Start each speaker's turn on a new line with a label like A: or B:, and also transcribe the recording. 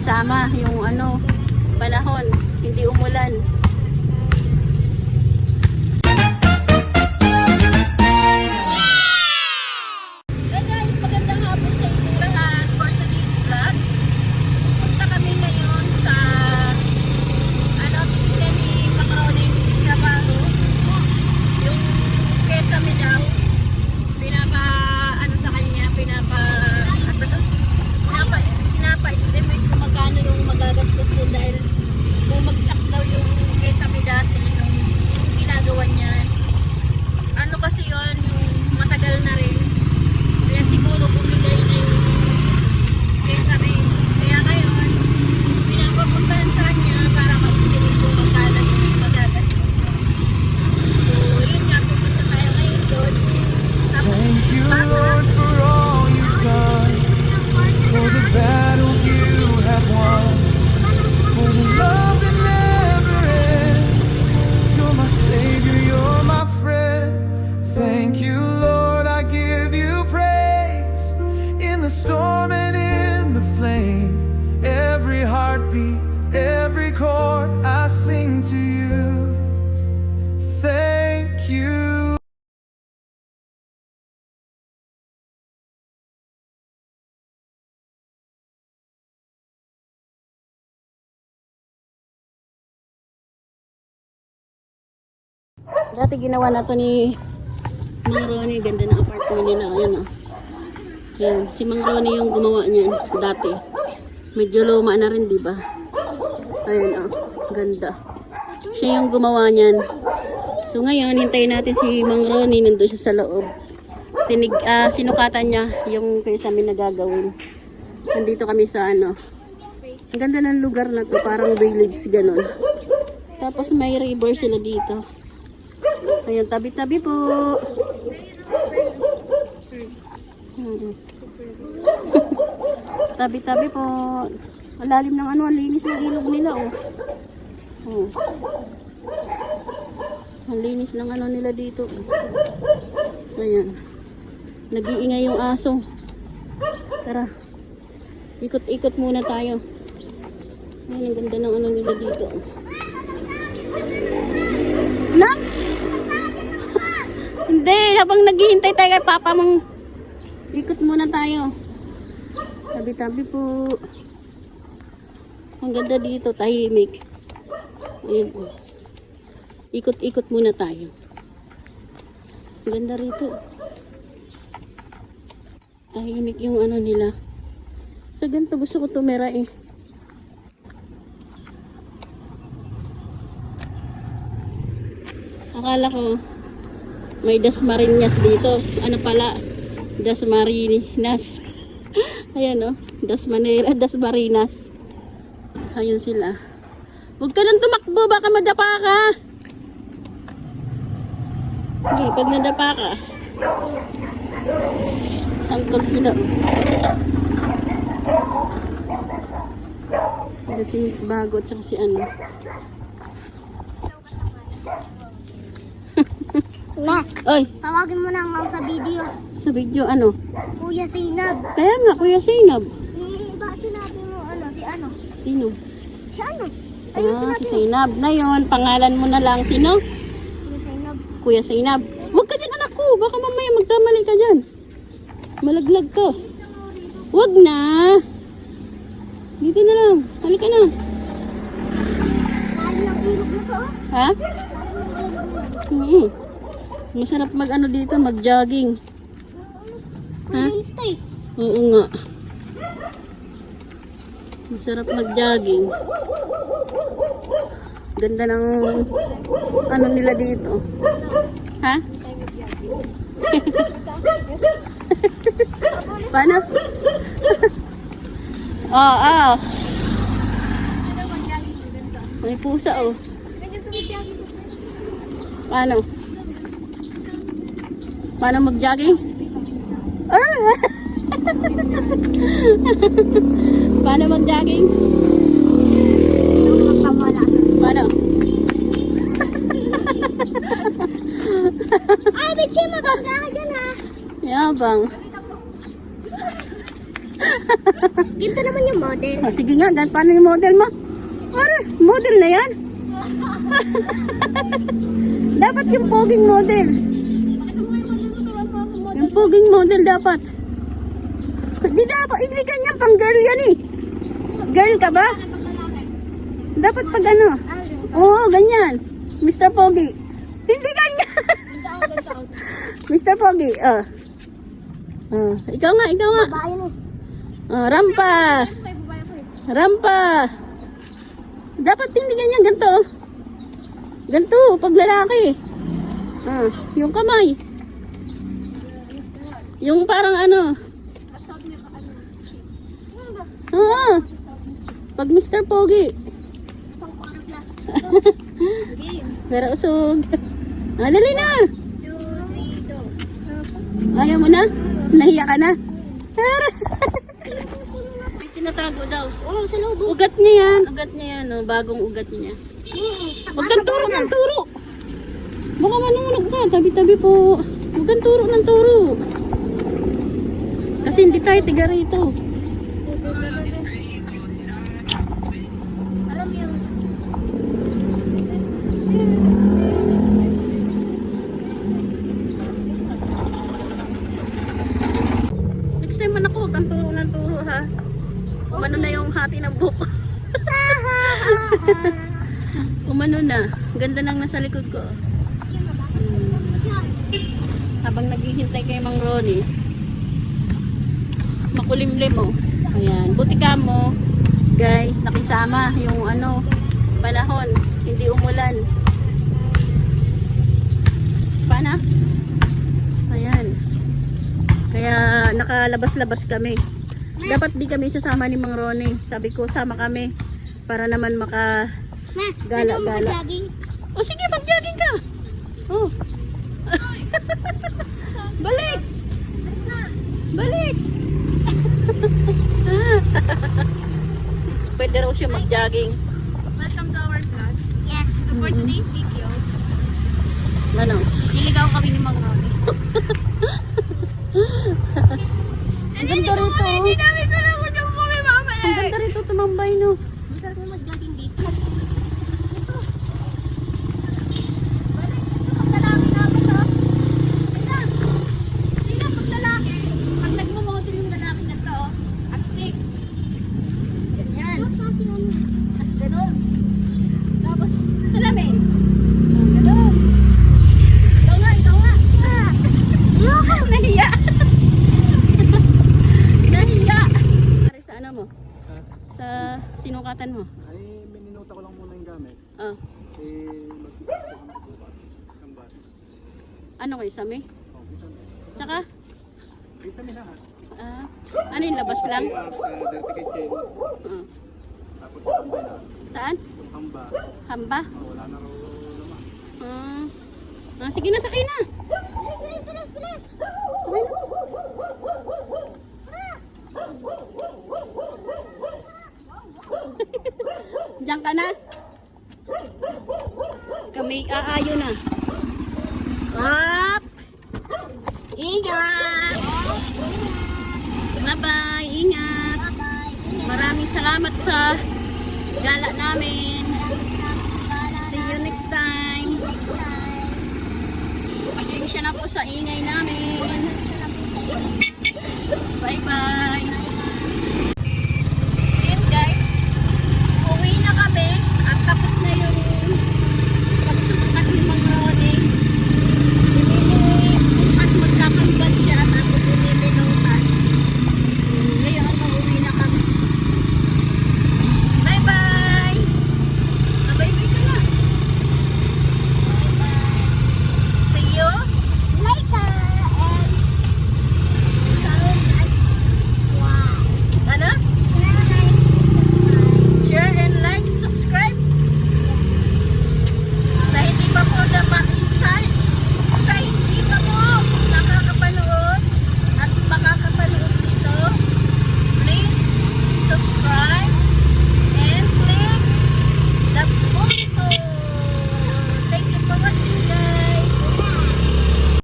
A: sama yung ano, panahon, hindi umulan. Hey guys, magandang hapon sa inyong lahat for today's vlog. Punta kami ngayon sa titignan ni Macaroni Navarro. Yung kesame daw, pinapa-estimate kung magkano yung magagastos ko dahil bumagsak daw yung kesame dati nung ginagawa niya. Ano kasi yun, yung matagal na rin. Kaya siguro bumigay na yung kesame. Kaya ngayon, pinapapuntahan sa kanya para ma-estimate kung magkano yung magagastos. So, yun nga, pupunta tayo ngayon doon.
B: Thank you, Lord, for all you've done, for the battles you have won, for the love that never ends. You're my Savior, you're my friend. Thank you, Lord, I give you praise. In the storm and in the flame, every heartbeat, every chord, I sing to you. Thank you.
A: Dati ginawa na to ni Mang Ronnie. Ganda ng apartment nila. Ayan o. Ayan. Si Mang Ronnie yung gumawa niyan dati. Medyo luma na rin, diba? Ayan o. Ganda. Siya yung gumawa niyan. So ngayon, hintayin natin si Mang Ronnie. Nandun siya sa loob. Sinukatan niya yung kesame na gagawin. Nandito kami sa ano. Ang ganda ng lugar na to. Parang village ganun. Tapos may river sila dito. Ayan, tabi-tabi po. Tabi-tabi po. Ang lalim ng ano, ang linis ng ilog nila, oh. Oh. Ang linis ng ano nila dito. Ayan. Nag-iingay yung aso. Tara. Ikot-ikot muna tayo. Ayan, ang ganda ng ano nila dito. Lang? Hindi, habang naghihintay tayo kay Papa mong ikot muna tayo. Tabi-tabi po. Ang ganda dito, tahimik. Ayan po. Ikot-ikot muna tayo. Ang ganda rito. Tahimik yung ano nila. Sa ganito gusto ko tumira eh. Akala ko may Dasmariñas dito. Ano pala? Dasmariñas. Ayan o. Dasmariñas. Ayun sila. Huwag ka nang tumakbo. Baka madapa ka. Hindi. Pag nadapa ka. Sangkol sila. Ito si Miss Bago at saka si ano.
C: Ma,
A: Oy,
C: tawagin mo na ang sa video.
A: sa video ano?
C: Kuya Zainab.
A: Kaya nga, Kuya Zainab.
C: Bakit sinabi mo si ano?
A: Sino?
C: Si ano? Ayun
A: Si
C: sinabi mo.
A: Zainab. Na yun, pangalan mo na lang. Sino?
C: Kuya Zainab.
A: Kuya Zainab. Huwag ka dyan, anak ko. Baka mamaya magkamali ka dyan. Malaglag ka. Huwag na. Dito na lang. Halika na.
C: Lalo ng ilog na to.
A: Ha? Masarap mag ano dito, mag-jogging. Ha?
C: Malinis to eh.
A: Oo nga. Masarap mag-jogging. Ganda ng ano nila dito. Ha? Paano? Oo. May pusa oh. Paano? Paano mag-jogging? Ah! Paano mag-jogging? Paano?
C: Ay, Bichi, maganda ka dyan ha.
A: Yabang.
C: Ginto naman yung model.
A: Ah, sige nga, paano yung model mo? Ara, model na yan. Dapat yung poging model. Yung poging model dapat. Hindi dapat, hindi ganyan pang girl yan eh. Girl ka ba? Dapat pag ano? Oo, ganyan. Mr. Pogi. Hindi ganyan. Mr. Pogi, ikaw nga.
C: Babae na.
A: Rampa. Rampa. Dapat hindi ganyan, ganito. Ganito, pag lalaki. Yung kamay. Yung parang ano. Oo. Pag Mr. Pogi. Pero usog. Dali na.
C: 2, 3, 2.
A: Ayaw mo na? Nahiya ka na? May tinatago daw.
C: Oo, sa loob.
A: Ugat niya yan. Oh, bagong ugat niya. Huwag kang turo ng turo. Baka manunog ka. Tabi-tabi po. Huwag kang turo ng turo. Kasi hindi tayo tiga rito.
C: Alam mo yung...
A: Next time man ako, huwag kang turo ng turo ha. Umano na yung hati ng buko. Umano na. Ganda nang nasa likod ko. Habang naghihintay kay Mang Ronnie. Makulimlim oh. Ayan. Buti ka mo. Guys, nakisama yung ano, panahon. Hindi umulan. Paano? Ayan. Kaya nakalabas-labas kami. Dapat di kami sasama ni Mang Ronnie. Sabi ko, sama kami. Para naman maka gala-gala. O sige, mag-jogging ka. Oh. Balik. Balik. Pwede raw siya mag-jogging.
C: Welcome to our vlog. Yes. So for today's video,
A: Ano?
C: niligaw kami ni Mang Ronnie.
A: Ang ganda rito.
C: Hindi namin ko lang kung kami mamaya.
A: Ang ganda rito tumambay no.
C: Masarap mo mag-jogging dito.
A: Pag nagmo-model yung lalaki na to, astig. Ganyan. As ganun. Tapos, salamin. Ganun. Ikaw nga. Nahiya. Nahiya. Pare sa ano mo? Sa sinukatan mo?
D: Ay, mininota ko lang muna yung gamit.
A: Oh.
D: Magpipito kami bukas. Ang bus.
A: Ano kayo, sami?
D: Oh, isa na.
A: Tsaka,
D: Isa na lahat.
A: ano yung labas lang?
D: Sa Dirty Kitchen.
A: Ah.
D: Tapos sa hamba na.
A: Saan?
D: Yung hamba.
A: Hamba?
D: Wala na raw naman.
A: Sige na, sakay na.
C: Bilis!
A: Sakay na. Diyan ka na. Kami aayo na. Up! Ingat! Bye-bye! Ingat! Maraming salamat sa gala namin. See you next time. Pasensya na po sa ingay namin. Bye-bye!